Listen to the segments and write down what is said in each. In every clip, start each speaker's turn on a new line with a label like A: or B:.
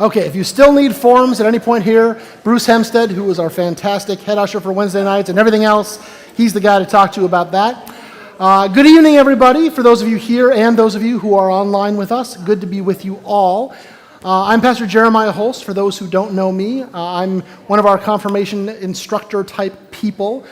A: Okay, if you still need forms at any point here, Bruce Hempstead, who is our fantastic head usher for Wednesday nights and everything else, he's the guy to talk to about that. Good evening, everybody, for those of you here and those of you who are online with us. Good to be with you all. I'm Pastor Jeremiah Holst, for those who don't know me. I'm one of our confirmation instructor type people.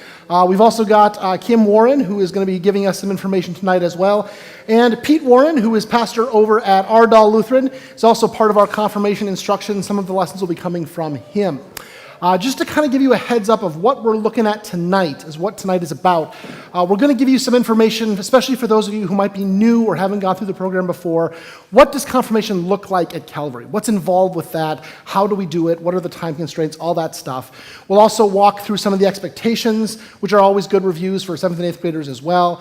A: We've also got Kim Warren, who is going to be giving us some information tonight as well. And Pete Warren, who is pastor over at Ardal Lutheran, is also part of our confirmation instruction. Some of the lessons will be coming from him. Just to kind of give you a heads up of what we're looking at tonight, is what tonight is about. We're going to give you some information, especially for those of you who might be new or haven't gone through the program before. What does confirmation look like at Calvary? What's involved with that? How do we do it? What are the time constraints? All that stuff. We'll also walk through some of the expectations, which are always good reviews for 7th and 8th graders as well,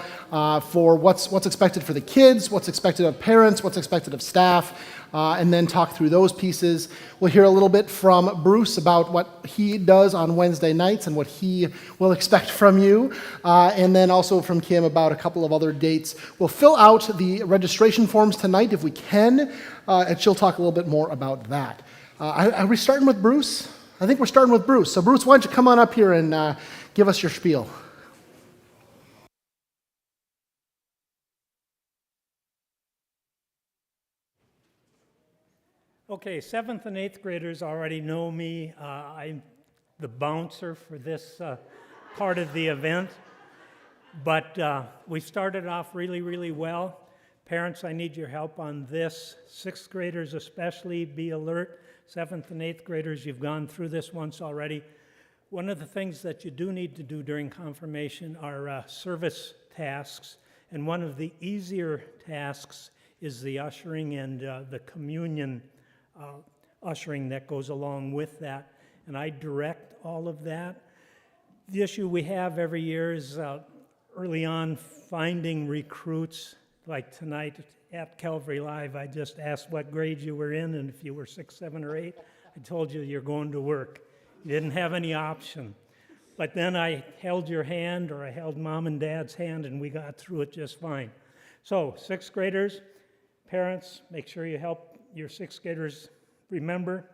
A: for what's expected for the kids, what's expected of parents, what's expected of staff, and then talk through those pieces. We'll hear a little bit from Bruce about what he does on Wednesday nights and what he will expect from you, and then also from Kim about a couple of other dates. We'll fill out the registration forms tonight if we can, and she'll talk a little bit more about that. Are we starting with Bruce? I think we're starting with Bruce. So Bruce, why don't you come on up here and give us your spiel.
B: Okay, 7th and 8th graders already know me. I'm the bouncer for this part of the event. But we started off really, really well. Parents, I need your help on this. 6th graders especially, be alert. 7th and 8th graders, you've gone through this once already. One of the things that you do need to do during confirmation are service tasks. And one of the easier tasks is the ushering and the communion ushering that goes along with that, and I direct all of that. The issue we have every year is early on finding recruits. Like tonight at Calvary Live, I just asked what grade you were in, and if you were 6, 7, or 8, I told you you're going to work. You didn't have any option. But then I held your hand, or I held mom and dad's hand, and we got through it just fine. So 6th graders, parents, make sure you help your 6th graders remember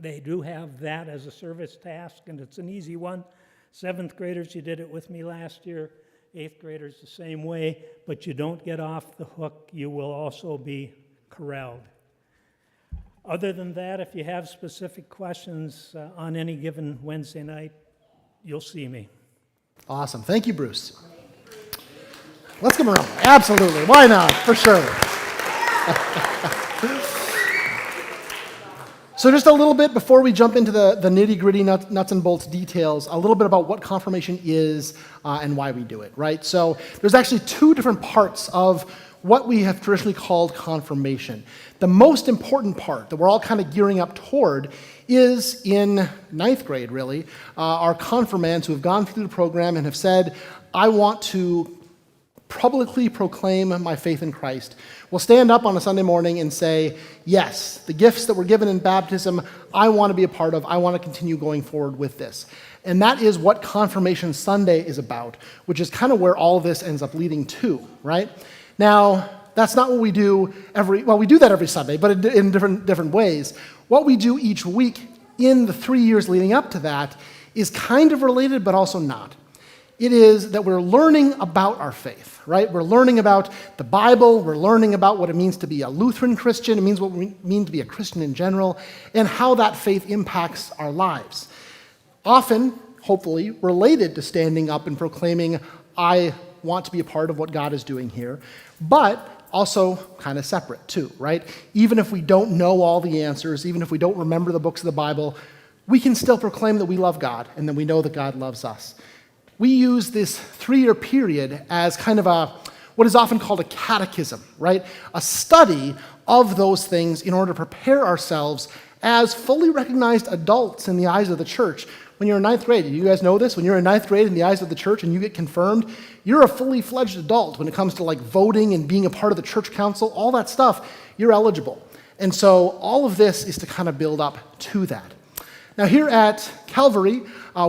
B: they do have that as a service task, and it's an easy one. 7th graders, you did it with me last year. 8th graders the same way, but you don't get off the hook. You will also be corralled. Other than that, if you have specific questions on any given Wednesday night, you'll see me.
A: Awesome. Thank you, Bruce. Let's give him a round. Absolutely. Why not? For sure. So just a little bit before we jump into the nitty-gritty nuts and bolts details, a little bit about what confirmation is and why we do it, right? So there's actually 2 different parts of what we have traditionally called confirmation. The most important part that we're all kind of gearing up toward is in 9th grade, really, our confirmands who have gone through the program and have said, I want to publicly proclaim my faith in Christ, will stand up on a Sunday morning and say, yes, the gifts that were given in baptism, I want to be a part of. I want to continue going forward with this. And that is what Confirmation Sunday is about, which is kind of where all of this ends up leading to, right? Now, that's not what we do we do that every Sunday, but in different ways. What we do each week in the 3 years leading up to that is kind of related, but also not. It is that we're learning about our faith, right? We're learning about the Bible. We're learning about what it means to be a Lutheran Christian. It means what we mean to be a Christian in general, and how that faith impacts our lives. Often, hopefully, related to standing up and proclaiming, I want to be a part of what God is doing here, but also kind of separate too, right? Even if we don't know all the answers, even if we don't remember the books of the Bible, we can still proclaim that we love God and that we know that God loves us. We use this 3-year period as kind of what is often called a catechism, right? A study of those things in order to prepare ourselves as fully recognized adults in the eyes of the church. When you're in 9th grade, you guys know this, when you're in 9th grade in the eyes of the church and you get confirmed, you're a fully fledged adult when it comes to like voting and being a part of the church council, all that stuff, you're eligible. And so all of this is to kind of build up to that. Now here at Calvary,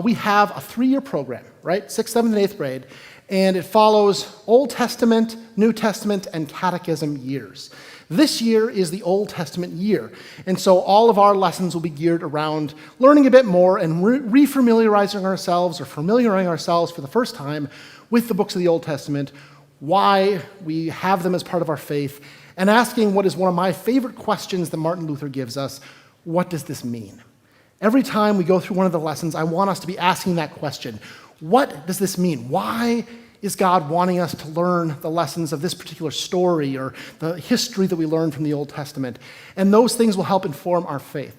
A: we have a 3-year program, right? 6th, 7th, and 8th grade. and it follows Old Testament, New Testament, and Catechism years. This year is the Old Testament year, and so all of our lessons will be geared around learning a bit more and refamiliarizing ourselves or familiarizing ourselves for the first time with the books of the Old Testament, why we have them as part of our faith, and asking what is one of my favorite questions that Martin Luther gives us: what does this mean? Every time we go through one of the lessons, I want us to be asking that question. What does this mean? Why is God wanting us to learn the lessons of this particular story or the history that we learn from the Old Testament? And those things will help inform our faith.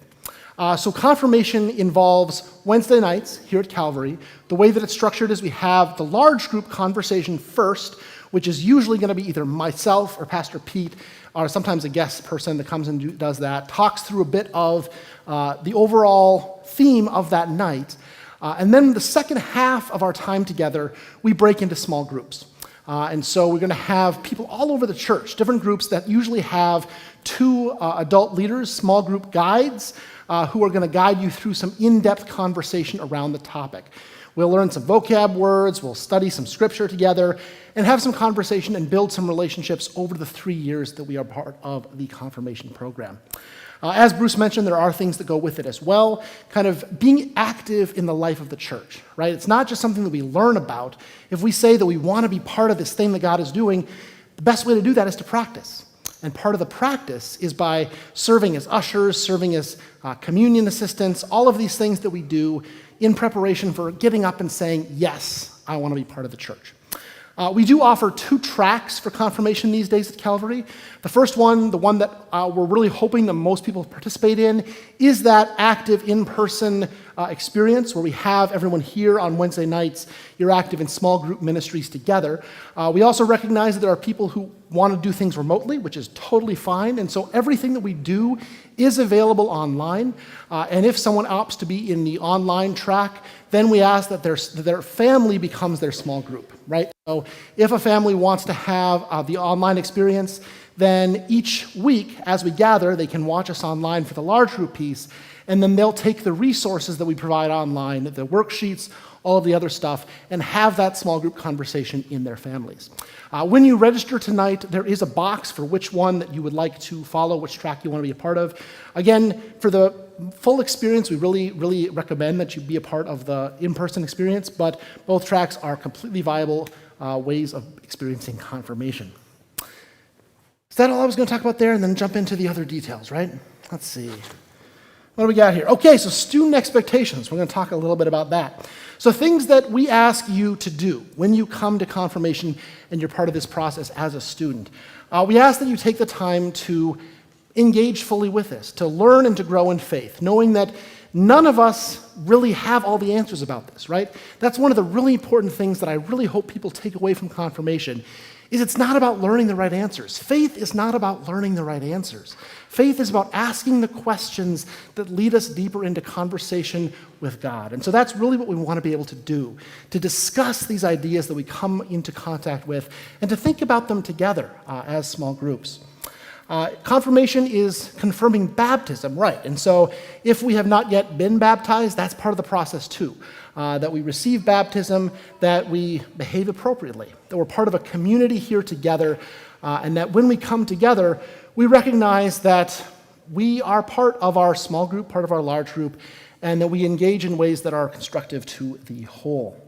A: So confirmation involves Wednesday nights here at Calvary. The way that it's structured is we have the large group conversation first, which is usually going to be either myself or Pastor Pete, or sometimes a guest person that comes and does that, talks through a bit of the overall theme of that night. And then the second half of our time together, we break into small groups. And so we're going to have people all over the church, different groups that usually have 2 adult leaders, small group guides, who are going to guide you through some in-depth conversation around the topic. We'll learn some vocab words, we'll study some scripture together, and have some conversation and build some relationships over the 3 years that we are part of the confirmation program. As Bruce mentioned, there are things that go with it as well, kind of being active in the life of the church, right? It's not just something that we learn about. If we say that we want to be part of this thing that God is doing, the best way to do that is to practice. And part of the practice is by serving as ushers, serving as communion assistants, all of these things that we do in preparation for getting up and saying, yes, I want to be part of the church. We do offer 2 tracks for confirmation these days at Calvary. The first one, the one that we're really hoping that most people participate in, is that active in-person experience where we have everyone here on Wednesday nights. You're active in small group ministries together. We also recognize that there are people who want to do things remotely, which is totally fine, and so everything that we do is available online. And if someone opts to be in the online track, then we ask that their family becomes their small group, right? So if a family wants to have the online experience, then each week as we gather, they can watch us online for the large group piece, and then they'll take the resources that we provide online, the worksheets, all of the other stuff, and have that small group conversation in their families. When you register tonight, there is a box for which one that you would like to follow, which track you want to be a part of. Again, for the full experience, we really recommend that you be a part of the in-person experience, but both tracks are completely viable ways of experiencing confirmation. Is that all I was going to talk about there? And then jump into the other details, right? Let's see. What do we got here? Okay, so student expectations. We're going to talk a little bit about that. So things that we ask you to do when you come to confirmation and you're part of this process as a student. We ask that you take the time to engage fully with this, to learn and to grow in faith, knowing that none of us really have all the answers about this, right? That's one of the really important things that I really hope people take away from confirmation, is it's not about learning the right answers. Faith is not about learning the right answers. Faith is about asking the questions that lead us deeper into conversation with God. And so that's really what we want to be able to do, to discuss these ideas that we come into contact with and to think about them together as small groups. Confirmation is confirming baptism, right? And so if we have not yet been baptized, that's part of the process too. That we receive baptism, that we behave appropriately, that we're part of a community here together, and that when we come together, we recognize that we are part of our small group, part of our large group, and that we engage in ways that are constructive to the whole.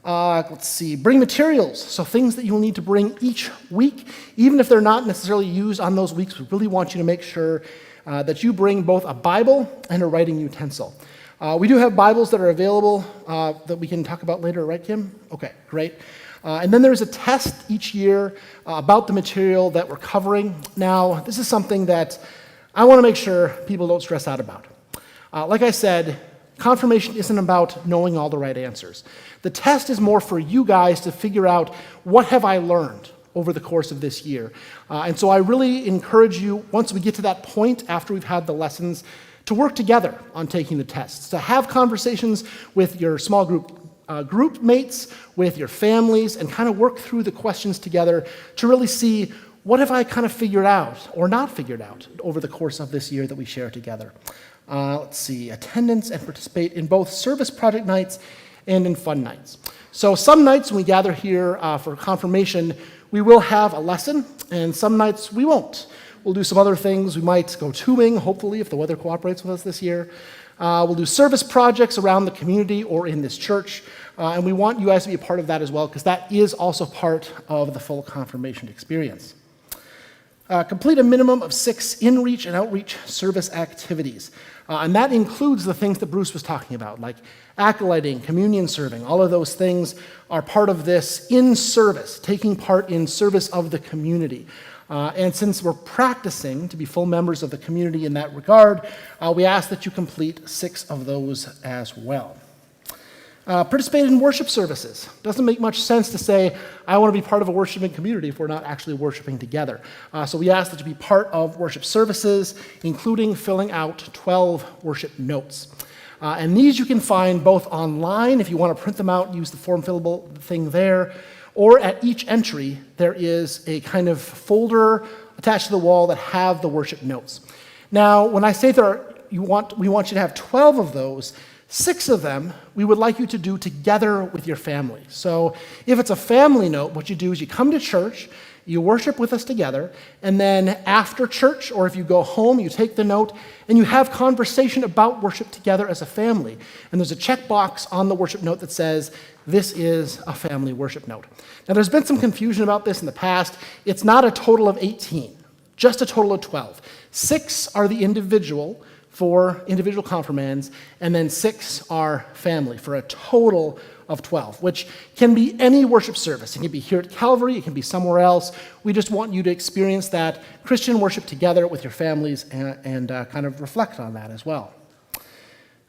A: Let's see, bring materials, so things that you'll need to bring each week. Even if they're not necessarily used on those weeks, we really want you to make sure that you bring both a Bible and a writing utensil. We do have Bibles that are available that we can talk about later, right, Kim? Okay, great. And then there's a test each year about the material that we're covering. Now, this is something that I want to make sure people don't stress out about. Like I said, confirmation isn't about knowing all the right answers. The test is more for you guys to figure out, what have I learned over the course of this year? And so I really encourage you, once we get to that point after we've had the lessons, to work together on taking the tests, to have conversations with your small group mates, with your families, and kind of work through the questions together to really see, what have I kind of figured out or not figured out over the course of this year that we share together. Let's see, attendance and participate in both service project nights and in fun nights. So some nights when we gather here for confirmation, we will have a lesson, and some nights we won't. We'll do some other things. We might go tubing, hopefully, if the weather cooperates with us this year. We'll do service projects around the community or in this church, and we want you guys to be a part of that as well, because that is also part of the full confirmation experience. Complete a minimum of 6 in-reach and outreach service activities. And that includes the things that Bruce was talking about, like acolyting, communion serving. All of those things are part of this in service, taking part in service of the community. And since we're practicing to be full members of the community in that regard, we ask that you complete 6 of those as well. Participate in worship services. Doesn't make much sense to say, I want to be part of a worshiping community if we're not actually worshiping together. So we ask that you be part of worship services, including filling out 12 worship notes. And these you can find both online, if you want to print them out, use the form fillable thing there, or at each entry, there is a kind of folder attached to the wall that have the worship notes. Now, when I say we want you to have 12 of those, 6 of them we would like you to do together with your family. So if it's a family note, what you do is you come to church, you worship with us together, and then after church, or if you go home, you take the note, and you have conversation about worship together as a family. And there's a checkbox on the worship note that says, this is a family worship note. Now, there's been some confusion about this in the past. It's not a total of 18, just a total of 12. 6 are the individual for individual confirmands, and then 6 are family for a total of 12, which can be any worship service. It can be here at Calvary, it can be somewhere else. We just want you to experience that Christian worship together with your families and kind of reflect on that as well.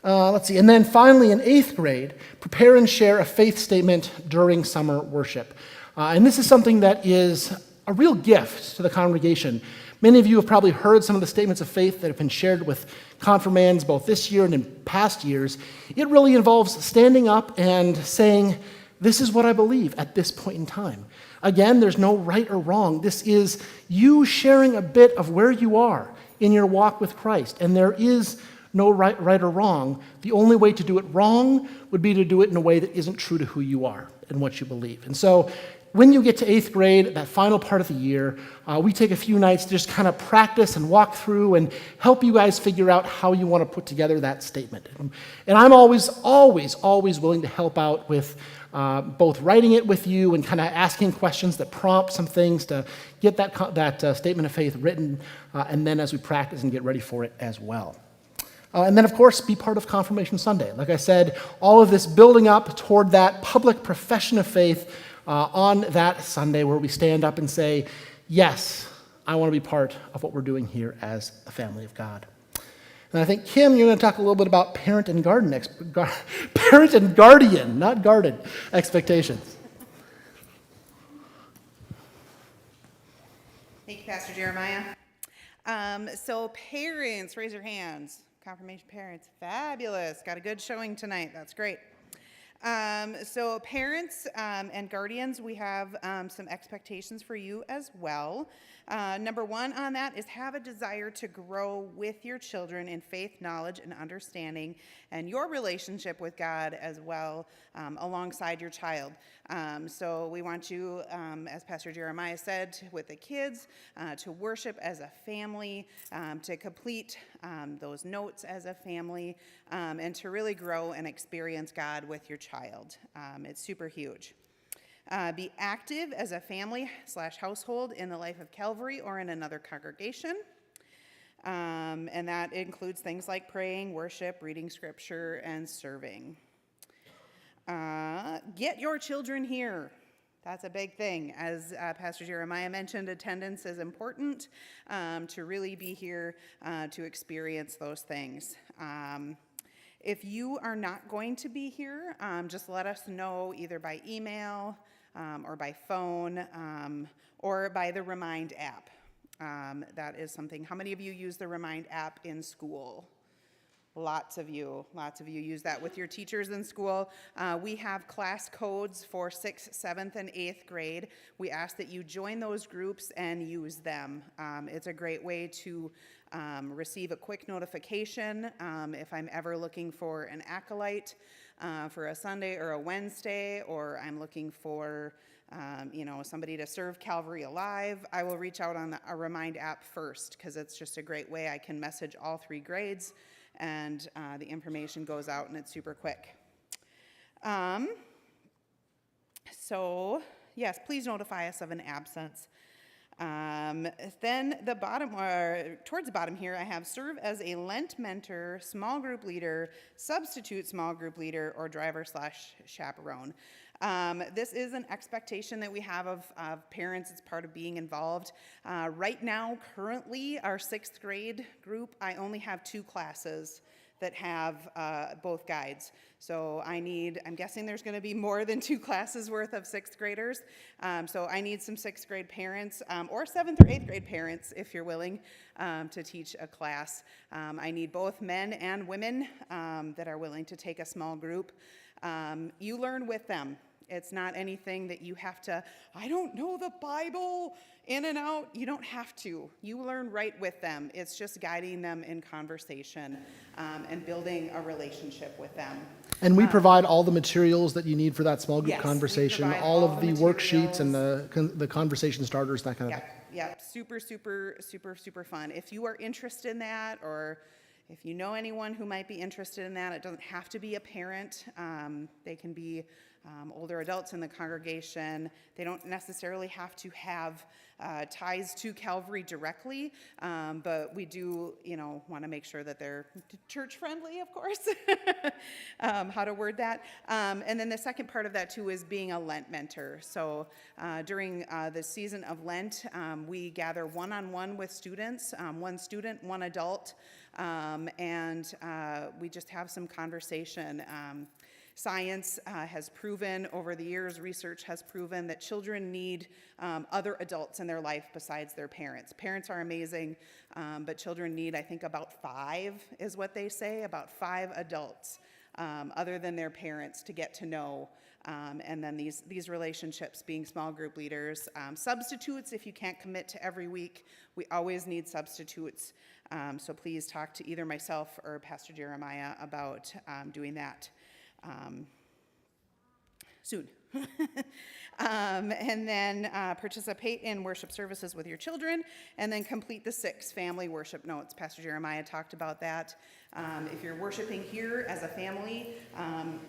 A: Let's see, and then finally in 8th grade, prepare and share a faith statement during summer worship. And this is something that is a real gift to the congregation. Many of you have probably heard some of the statements of faith that have been shared with confirmands both this year and in past years. It really involves standing up and saying, this is what I believe at this point in time. Again, there's no right or wrong. This is you sharing a bit of where you are in your walk with Christ. And there is no right or wrong. The only way to do it wrong would be to do it in a way that isn't true to who you are and what you believe. And so when you get to 8th grade, that final part of the year, we take a few nights to just kind of practice and walk through and help you guys figure out how you want to put together that statement. And I'm always willing to help out with both writing it with you and kind of asking questions that prompt some things to get that statement of faith written, and then as we practice and get ready for it as well. And then, of course, be part of Confirmation Sunday. Like I said, all of this building up toward that public profession of faith on that Sunday where we stand up and say, yes, I want to be part of what we're doing here as a family of God. And I think, Kim, you're going to talk a little bit about parent and guardian, not garden, expectations.
C: Thank you, Pastor Jeremiah. So parents, raise your hands. Confirmation parents, fabulous. Got a good showing tonight. That's great. So parents and guardians, we have some expectations for you as well. Number 1 on that is have a desire to grow with your children in faith, knowledge, and understanding, and your relationship with God as well alongside your child. So we want you, as Pastor Jeremiah said, with the kids, to worship as a family, to complete those notes as a family, and to really grow and experience God with your child. It's super huge. Be active as a family/household in the life of Calvary or in another congregation. And that includes things like praying, worship, reading scripture, and serving. Get your children here. That's a big thing. As Pastor Jeremiah mentioned, attendance is important to really be here to experience those things. If you are not going to be here, just let us know either by email or by phone or by the Remind app. That is something. How many of you use the Remind app in school? Lots of you use that with your teachers in school. We have class codes for 6th, 7th, and 8th grade. We ask that you join those groups and use them. It's a great way to receive a quick notification if I'm ever looking for an acolyte. for a Sunday or a Wednesday, or I'm looking for somebody to serve Calvary Alive, I will reach out on a Remind app first, because it's just a great way I can message all 3 grades, and the information goes out, and it's super quick. So, yes, please notify us of an absence. Then towards the bottom here, I have serve as a Lent mentor, small group leader, substitute small group leader, or driver/chaperone. This is an expectation that we have of parents. It's part of being involved. Right now, currently, our 6th grade group, I only have 2 classes that have both guides. So I'm guessing there's going to be more than 2 classes worth of 6th graders. So I need some 6th grade parents, or 7th or 8th grade parents, if you're willing, to teach a class. I need both men and women that are willing to take a small group. You learn with them. It's not anything that you have to, I don't know the Bible in and out. You don't have to. You learn right with them. It's just guiding them in conversation and building a relationship with them.
A: And we provide all the materials that you need for that small group
C: Yes,
A: conversation,
C: we provide
A: all
C: all
A: of
C: the
A: the worksheets and
C: materials.
A: the conversation starters, that kind of thing.
C: Yeah, super, super, super, super fun. If you are interested in that, or if you know anyone who might be interested in that, it doesn't have to be a parent. They can be older adults in the congregation. They don't necessarily have to have ties to Calvary directly, but we do, want to make sure that they're church friendly, of course. How to word that. And then the second part of that too is being a Lent mentor. So during the season of Lent, we gather one-on-one with students, 1 student, 1 adult, and we just have some conversation. Science has proven over the years, research has proven that children need other adults in their life besides their parents. Parents are amazing, but children need, I think, about 5 is what they say, about 5 adults other than their parents to get to know. And then these relationships, being small group leaders. Substitutes, if you can't commit to every week, we always need substitutes. So please talk to either myself or Pastor Jeremiah about doing that. Soon. And then participate in worship services with your children, and then complete the 6 family worship notes. Pastor Jeremiah talked about that. If you're worshiping here as a family,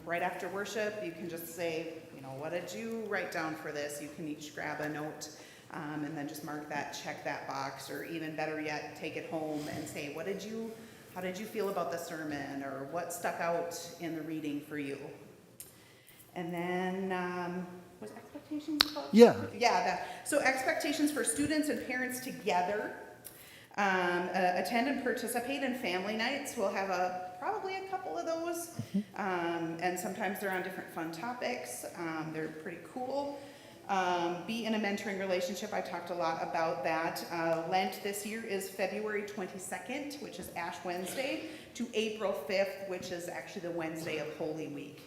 C: right after worship, you can just say, what did you write down for this? You can each grab a note and then just mark that, check that box, or even better yet, take it home and say, how did you feel about the sermon, or what stuck out in the reading for you? And then, was expectations about?
A: Yeah.
C: Yeah, so expectations for students and parents together. Attend and participate in family nights. We'll have probably a couple of those. And sometimes they're on different fun topics. They're pretty cool. Be in a mentoring relationship. I talked a lot about that. Lent this year is February 22nd, which is Ash Wednesday, to April 5th, which is actually the Wednesday of Holy Week.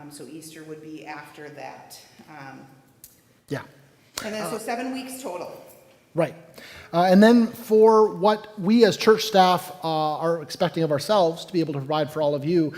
C: So Easter would be after that.
A: Yeah.
C: And then so 7 weeks total.
A: Right. And then for what we as church staff are expecting of ourselves to be able to provide for all of you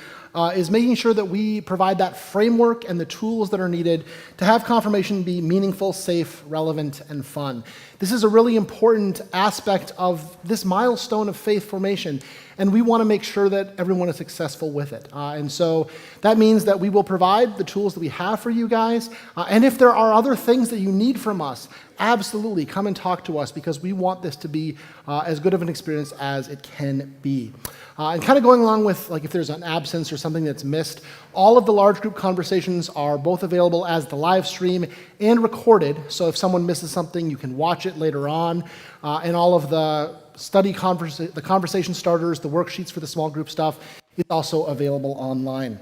A: is making sure that we provide that framework and the tools that are needed to have confirmation be meaningful, safe, relevant, and fun. This is a really important aspect of this milestone of faith formation, and we want to make sure that everyone is successful with it. And so that means that we will provide the tools that we have for you guys, and if there are other things that you need from us, absolutely come and talk to us, because we want this to be as good of an experience as it can be. And kind of going along with, like, if there's an absence or something that's missed, all of the large group conversations are both available as the live stream and recorded. So if someone misses something, you can watch it later on. And all of the the conversation starters, the worksheets for the small group stuff is also available online.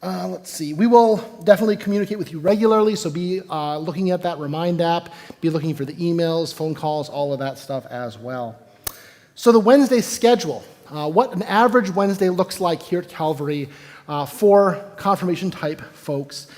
A: Let's see. We will definitely communicate with you regularly, so be looking at that Remind app, be looking for the emails, phone calls, all of that stuff as well. So the Wednesday schedule, what an average Wednesday looks like here at Calvary for confirmation type folks.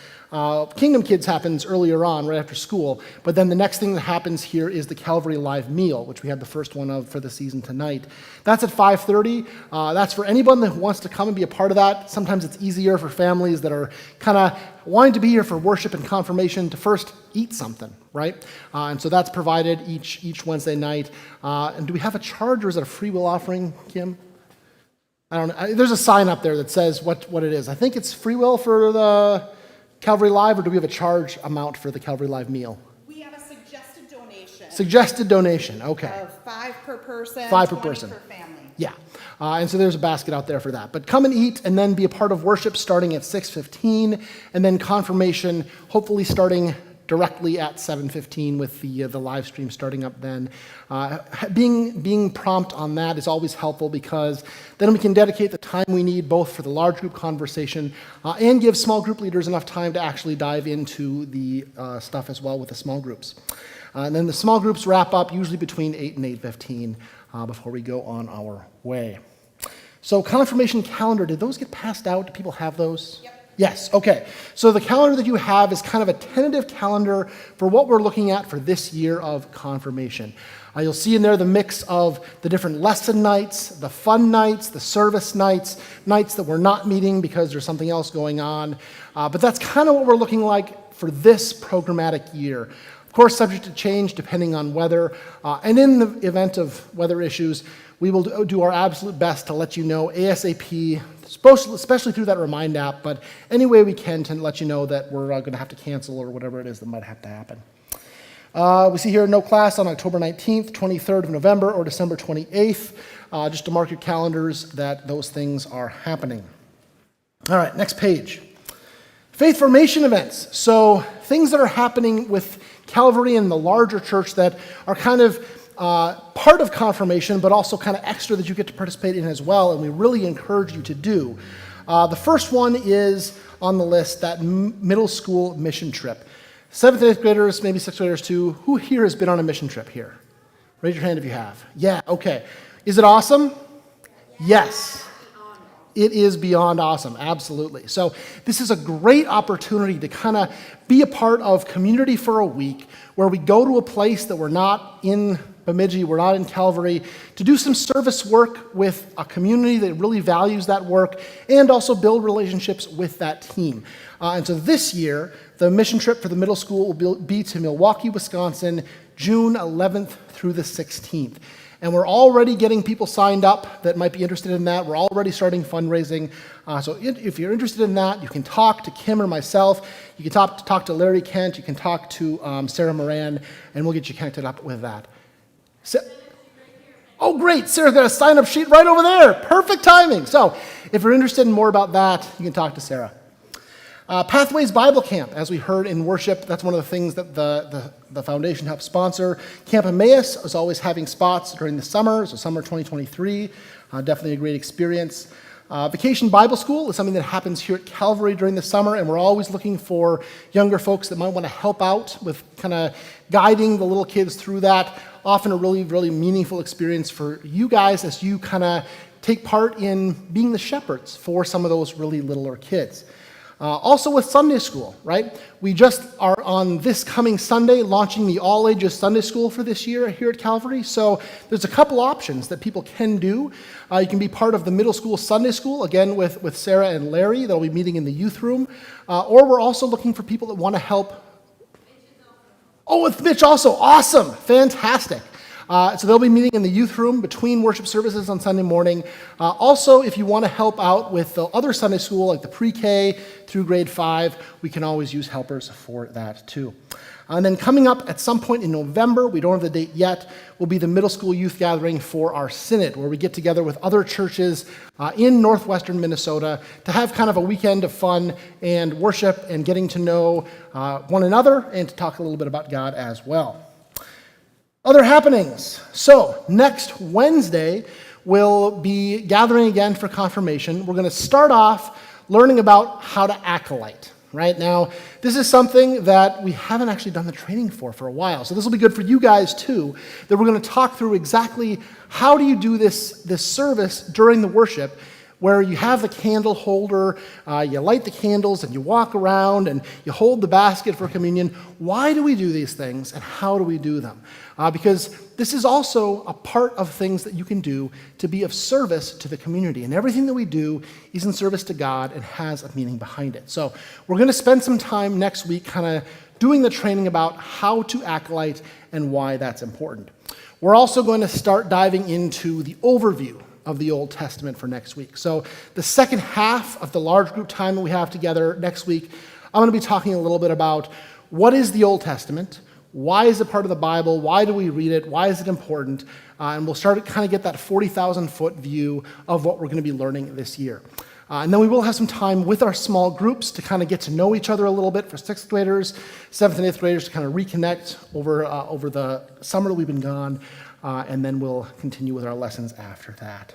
A: Kingdom Kids happens earlier on, right after school, but then the next thing that happens here is the Calvary Live Meal, which we had the first one of for the season tonight. That's at 5:30. That's for anyone that wants to come and be a part of that. Sometimes it's easier for families that are kind of wanting to be here for worship and confirmation to first eat something, right? And so that's provided each Wednesday night. And do we have a charge, or is it a free will offering, Kim? I don't know. There's a sign up there that says what it is. I think it's free will for the Calvary Live, or do we have a charge amount for the Calvary Live meal?
C: We have a suggested donation.
A: Suggested donation, okay.
C: Of 5 per person,
A: 5 per
C: 20
A: person.
C: per family.
A: Yeah, and so there's a basket out there for that. But come and eat and then be a part of worship starting at 6:15, and then confirmation hopefully starting directly at 7:15 with the live stream starting up then. Being prompt on that is always helpful, because then we can dedicate the time we need both for the large group conversation and give small group leaders enough time to actually dive into the stuff as well with the small groups. And then the small groups wrap up usually between 8 and 8:15 before we go on our way. So confirmation calendar, did those get passed out? Do people have those?
C: Yep.
A: Yes, okay. So the calendar that you have is kind of a tentative calendar for what we're looking at for this year of confirmation. You'll see in there the mix of the different lesson nights, the fun nights, the service nights, nights that we're not meeting because there's something else going on. But that's kind of what we're looking like for this programmatic year. Of course, subject to change depending on weather. And in the event of weather issues, we will do our absolute best to let you know ASAP, especially through that Remind app, but any way we can to let you know that we're going to have to cancel or whatever it is that might have to happen. We see here no class on October 19th, 23rd of November, or December 28th, just to mark your calendars that those things are happening. All right, next page. Faith formation events. So things that are happening with Calvary and the larger church that are kind of part of confirmation, but also kind of extra that you get to participate in as well, and we really encourage you to do. The first one is on the list, that middle school mission trip. 7th and 8th graders, maybe 6th graders too. Who here has been on a mission trip here? Raise your hand if you have. Yeah, okay. Is it awesome? Yes. It is beyond awesome, absolutely. So this is a great opportunity to kind of be a part of community for a week, where we go to a place that we're not in Bemidji, we're not in Calvary, to do some service work with a community that really values that work, and also build relationships with that team. And so this year, the mission trip for the middle school will be to Milwaukee, Wisconsin, June 11th through the 16th. And we're already getting people signed up that might be interested in that. We're already starting fundraising. So if you're interested in that, you can talk to Kim or myself. You can talk to Larry Kent. You can talk to Sarah Moran, and we'll get you connected up with that. Oh, great. Sarah's got a sign-up sheet right over there. Perfect timing. So if you're interested in more about that, you can talk to Sarah. Pathways Bible Camp, as we heard in worship, that's one of the things that the foundation helps sponsor. Camp Emmaus is always having spots during the summer, so summer 2023, definitely a great experience. Vacation Bible School is something that happens here at Calvary during the summer, and we're always looking for younger folks that might want to help out with kind of guiding the little kids through that. Often a really, really meaningful experience for you guys as you kind of take part in being the shepherds for some of those really littler kids. Also with Sunday school, right? We just are on this coming Sunday launching the all-ages Sunday school for this year here at Calvary. So there's a couple options that people can do. You can be part of the middle school Sunday school, again with Sarah and Larry. They'll be meeting in the youth room. Or we're also looking for people that want to help. Oh, with Mitch also. Awesome. Fantastic. So they'll be meeting in the youth room between worship services on Sunday morning. Also, if you want to help out with the other Sunday school, like the pre-K through grade 5, we can always use helpers for that too. And then coming up at some point in November, we don't have the date yet, will be the middle school youth gathering for our synod, where we get together with other churches in northwestern Minnesota to have kind of a weekend of fun and worship and getting to know one another and to talk a little bit about God as well. Other happenings. So next Wednesday, we'll be gathering again for confirmation. We're going to start off learning about how to acolyte. Right now, this is something that we haven't actually done the training for a while. So this will be good for you guys too, that we're going to talk through exactly how do you do this service during the worship where you have the candle holder, you light the candles, and you walk around, and you hold the basket for communion. Why do we do these things, and how do we do them? Because this is also a part of things that you can do to be of service to the community. And everything that we do is in service to God and has a meaning behind it. So we're going to spend some time next week kind of doing the training about how to acolyte and why that's important. We're also going to start diving into the overview of the Old Testament for next week. So the second half of the large group time that we have together next week, I'm going to be talking a little bit about what is the Old Testament, why is it part of the Bible, why do we read it, why is it important, and we'll start to kind of get that 40,000-foot view of what we're going to be learning this year. And then we will have some time with our small groups to kind of get to know each other a little bit for 6th graders, 7th and 8th graders to kind of reconnect over the summer that we've been gone, and then we'll continue with our lessons after that.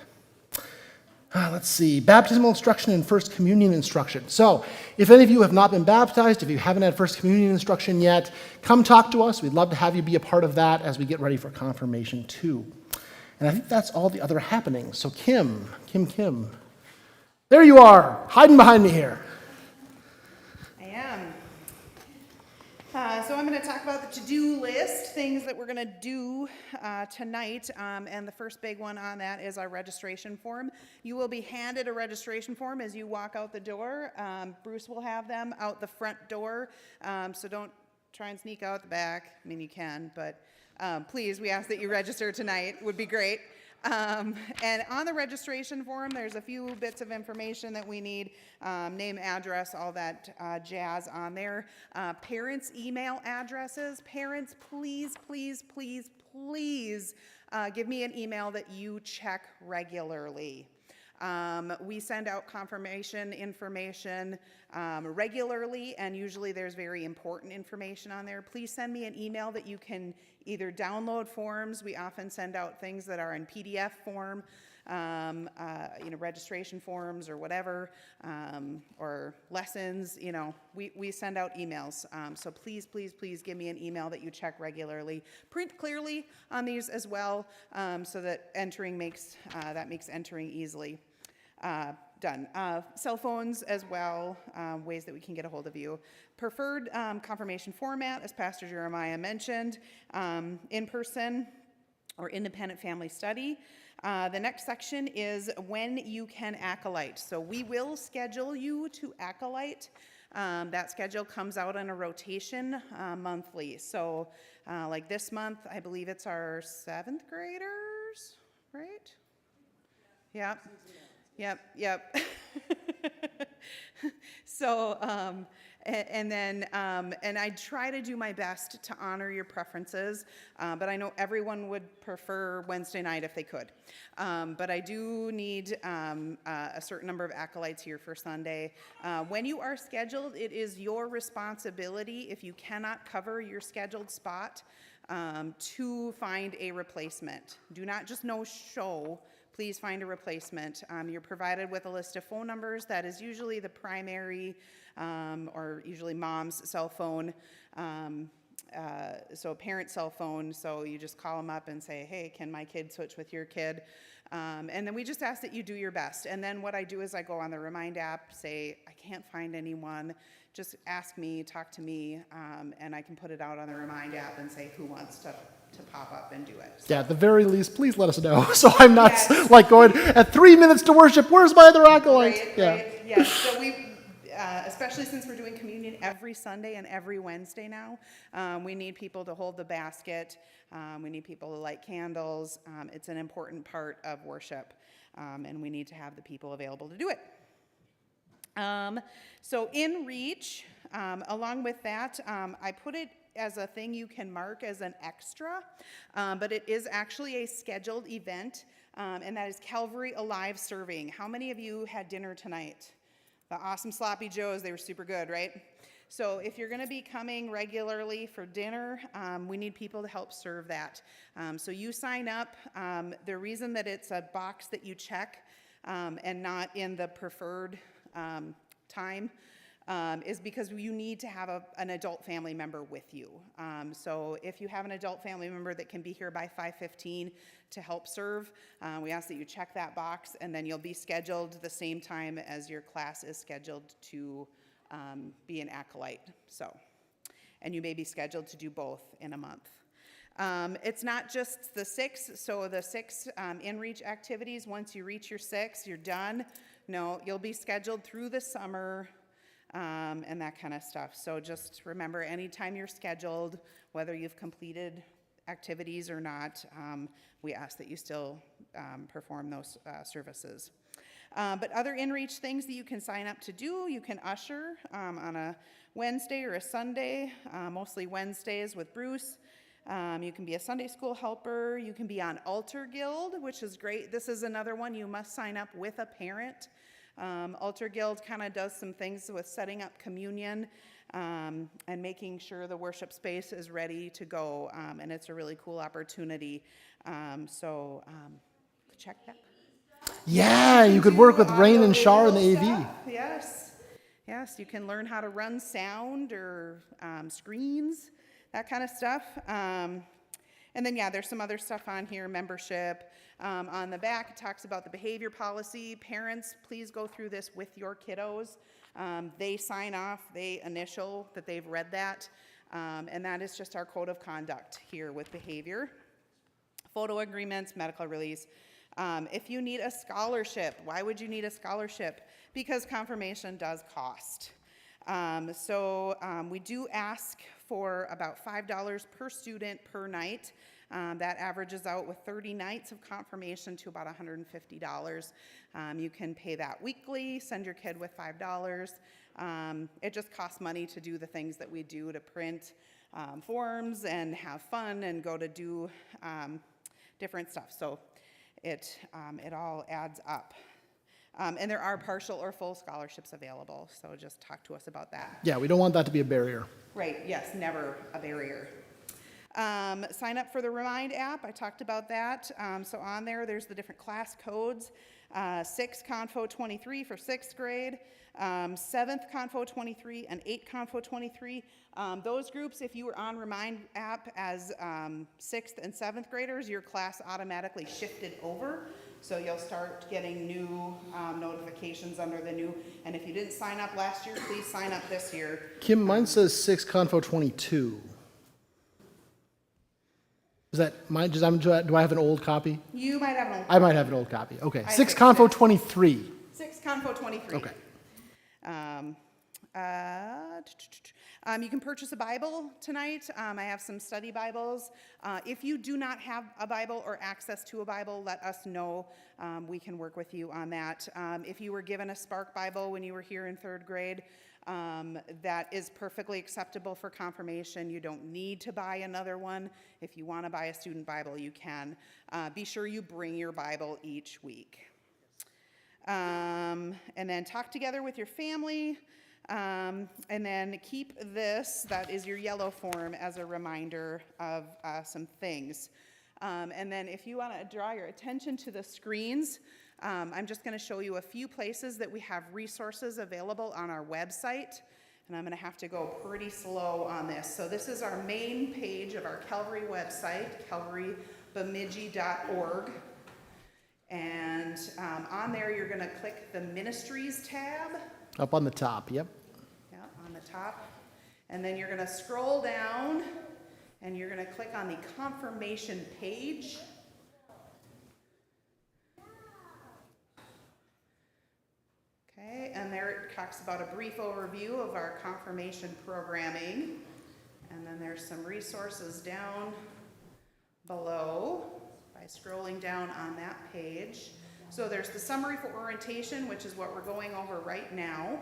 A: Let's see, baptismal instruction and First Communion instruction. So, if any of you have not been baptized, if you haven't had First Communion instruction yet, come talk to us. We'd love to have you be a part of that as we get ready for confirmation too. And I think that's all the other happenings. So Kim. There you are, hiding behind me here.
C: I am. So I'm going to talk about the to-do list, things that we're going to do tonight, and the first big one on that is our registration form. You will be handed a registration form as you walk out the door. Bruce will have them out the front door, so don't try and sneak out the back. I mean, you can, but please, we ask that you register tonight. Would be great. And on the registration form, there's a few bits of information that we need, name, address, all that jazz on there. Parents' email addresses. Parents, please give me an email that you check regularly. We send out confirmation information regularly, and usually there's very important information on there. Please send me an email that you can either download forms. We often send out things that are in PDF form, registration forms or whatever, or lessons. We send out emails. So please give me an email that you check regularly. Print clearly on these as well, so that makes entering easily. Done. Cell phones as well, ways that we can get a hold of you. Preferred confirmation format, as Pastor Jeremiah mentioned, in person or independent family study. The next section is when you can acolyte. So we will schedule you to acolyte. That schedule comes out on a rotation monthly. So like this month, I believe it's our 7th graders, right? Yeah. Yep. So, and I try to do my best to honor your preferences, but I know everyone would prefer Wednesday night if they could. But I do need a certain number of acolytes here for Sunday. When you are scheduled, it is your responsibility, if you cannot cover your scheduled spot, to find a replacement. Do not just no-show. Please find a replacement. You're provided with a list of phone numbers. That is usually the primary, or usually mom's cell phone, so a parent's cell phone. So you just call them up and say, hey, can my kid switch with your kid? And then we just ask that you do your best. And then what I do is I go on the Remind app, say, I can't find anyone. Just ask me, talk to me, and I can put it out on the Remind app and say who wants to pop up and do it. So.
A: Yeah, at the very least, please let us know. So I'm not like going at 3 minutes to worship. Where's my other acolyte?
C: Right. Yeah. So we, especially since we're doing communion every Sunday and every Wednesday now, we need people to hold the basket. We need people to light candles. It's an important part of worship, and we need to have the people available to do it. So in Reach, along with that, I put it as a thing you can mark as an extra, but it is actually a scheduled event, and that is Calvary Alive Serving. How many of you had dinner tonight? The awesome sloppy joes, they were super good, right? So if you're going to be coming regularly for dinner, we need people to help serve that. So you sign up. The reason that it's a box that you check and not in the preferred time is because you need to have an adult family member with you. So if you have an adult family member that can be here by 5:15 to help serve, we ask that you check that box, and then you'll be scheduled the same time as your class is scheduled to be an acolyte. And you may be scheduled to do both in a month. It's not just the 6, so the 6 in-reach activities, once you reach your 6, you're done. No, you'll be scheduled through the summer and that kind of stuff. So just remember, anytime you're scheduled, whether you've completed activities or not, we ask that you still perform those services. But other in-reach things that you can sign up to do, you can usher on a Wednesday or a Sunday, mostly Wednesdays with Bruce. You can be a Sunday school helper. You can be on Altar Guild, which is great. This is another one you must sign up with a parent. Altar Guild kind of does some things with setting up communion and making sure the worship space is ready to go. And it's a really cool opportunity. So check that.
A: Yeah, you could work with Rain and Shar in the AV.
C: Yes. Yes, you can learn how to run sound or screens, that kind of stuff. And then, yeah, there's some other stuff on here, membership. On the back, it talks about the behavior policy. Parents, please go through this with your kiddos. They sign off, they initial that they've read that. And that is just our code of conduct here with behavior. Photo agreements, medical release. If you need a scholarship, why would you need a scholarship? Because confirmation does cost. So we do ask for about $5 per student per night. That averages out with 30 nights of confirmation to about $150. You can pay that weekly, send your kid with $5. It just costs money to do the things that we do, to print forms and have fun and go to do different stuff. So it all adds up. And there are partial or full scholarships available, so just talk to us about that.
A: Yeah, we don't want that to be a barrier.
C: Right, yes, never a barrier. Sign up for the Remind app, I talked about that. So on there's the different class codes. 6 Confo 23 for 6th grade, 7th Confo 23, and 8 Confo 23. Those groups, if you were on Remind app as 6th and 7th graders, your class automatically shifted over. So you'll start getting new notifications under the new, and if you didn't sign up last year, please sign up this year.
A: Kim, mine says 6 Confo 22. Is that mine? Do I have an old copy?
C: You might have an old
A: I might have an old copy. Okay.
C: I
A: 6
C: fixed
A: Confo
C: it.
A: 23.
C: 6 Confo 23.
A: Okay.
C: You can purchase a Bible tonight. I have some study Bibles. If you do not have a Bible or access to a Bible, let us know. We can work with you on that. If you were given a Spark Bible when you were here in 3rd grade, that is perfectly acceptable for confirmation. You don't need to buy another one. If you want to buy a student Bible, you can. Be sure you bring your Bible each week. And then talk together with your family. And then keep this, that is your yellow form, as a reminder of some things. And then if you want to draw your attention to the screens, I'm just going to show you a few places that we have resources available on our website. And I'm going to have to go pretty slow on this. So this is our main page of our Calvary website, calvarybemidji.org. And on there, you're going to click the Ministries tab.
A: Up on the top, yep.
C: Yeah, on the top. And then you're going to scroll down, and you're going to click on the confirmation page. Okay, and there it talks about a brief overview of our confirmation programming. And then there's some resources down below by scrolling down on that page. So there's the summary for orientation, which is what we're going over right now.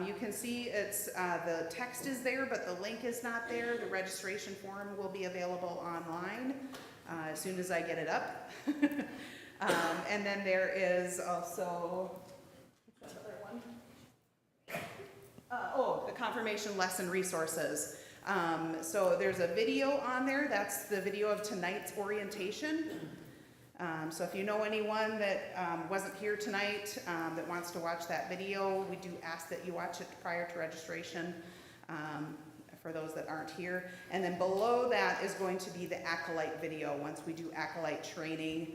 C: You can see it's the text is there, but the link is not there. The registration form will be available online as soon as I get it up. And then there is also, what's that other one? The confirmation lesson resources. So there's a video on there. That's the video of tonight's orientation. So if you know anyone that wasn't here tonight that wants to watch that video, we do ask that you watch it prior to registration for those that aren't here. And then below that is going to be the Acolyte video. Once we do Acolyte training,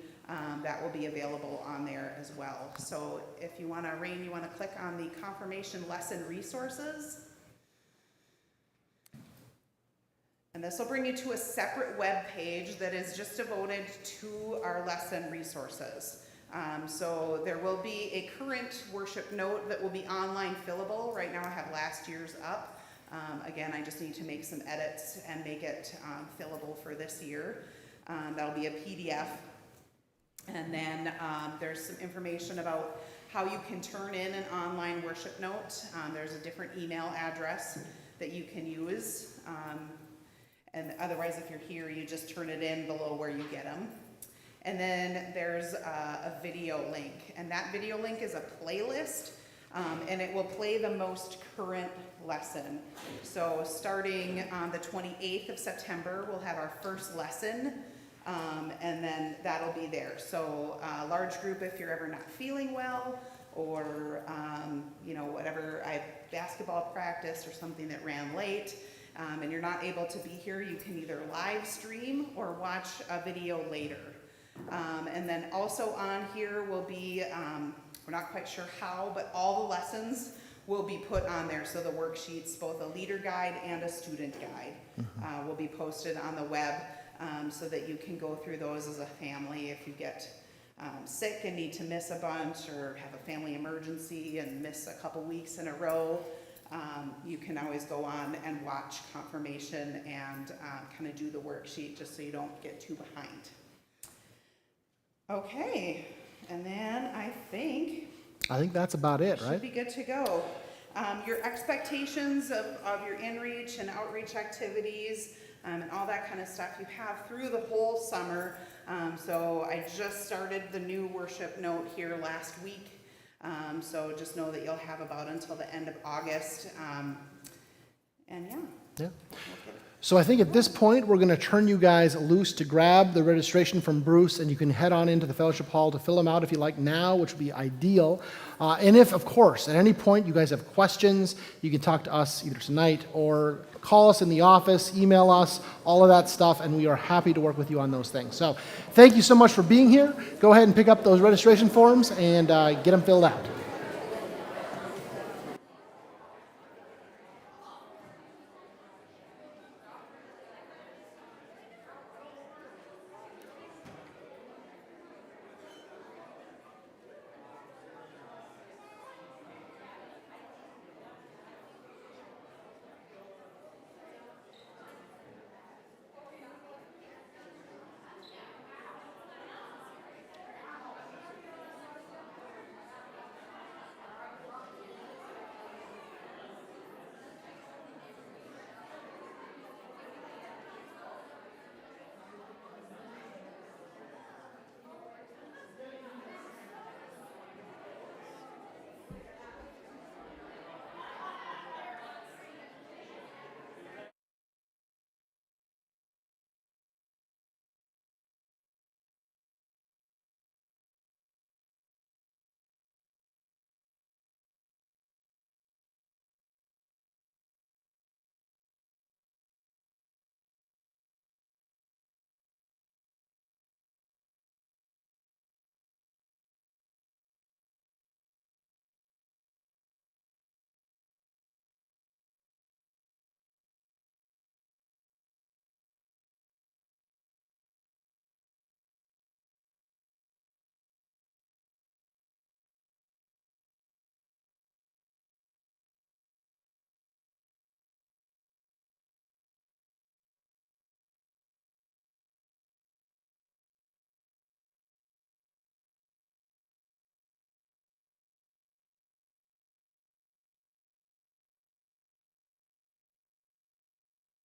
C: that will be available on there as well. So if you want to, Rain, you want to click on the confirmation lesson resources. And this will bring you to a separate web page that is just devoted to our lesson resources. So there will be a current worship note that will be online fillable. Right now I have last year's up. Again, I just need to make some edits and make it fillable for this year. That'll be a PDF. And then there's some information about how you can turn in an online worship note. There's a different email address that you can use. And otherwise, if you're here, you just turn it in below where you get them. And then there's a video link. And that video link is a playlist. And it will play the most current lesson. So starting on the 28th of September, we'll have our first lesson. And then that'll be there. So large group if you're ever not feeling well, or whatever, I have basketball practice or something that ran late. And you're not able to be here, you can either live stream or watch a video later. And then also on here will be, we're not quite sure how, but all the lessons will be put on there. So the worksheets, both a leader guide and a student guide, will be posted on the web so that you can go through those as a family if you get sick and need to miss a bunch, or have a family emergency and miss a couple weeks in a row. You can always go on and watch confirmation and kind of do the worksheet just so you don't get too behind. Okay, and then I think
A: that's about it, right?
C: Should be good to go. Your expectations of your in-reach and outreach activities and all that kind of stuff you have through the whole summer. So I just started the new worship note here last week. So just know that you'll have about until the end of August. And yeah.
A: So I think at this point, we're going to turn you guys loose to grab the registration from Bruce, and you can head on into the fellowship hall to fill them out if you like now, which would be ideal. And if, of course, at any point you guys have questions, you can talk to us either tonight or call us in the office, email us, all of that stuff, and we are happy to work with you on those things. So thank you so much for being here. Go ahead and pick up those registration forms and get them filled out.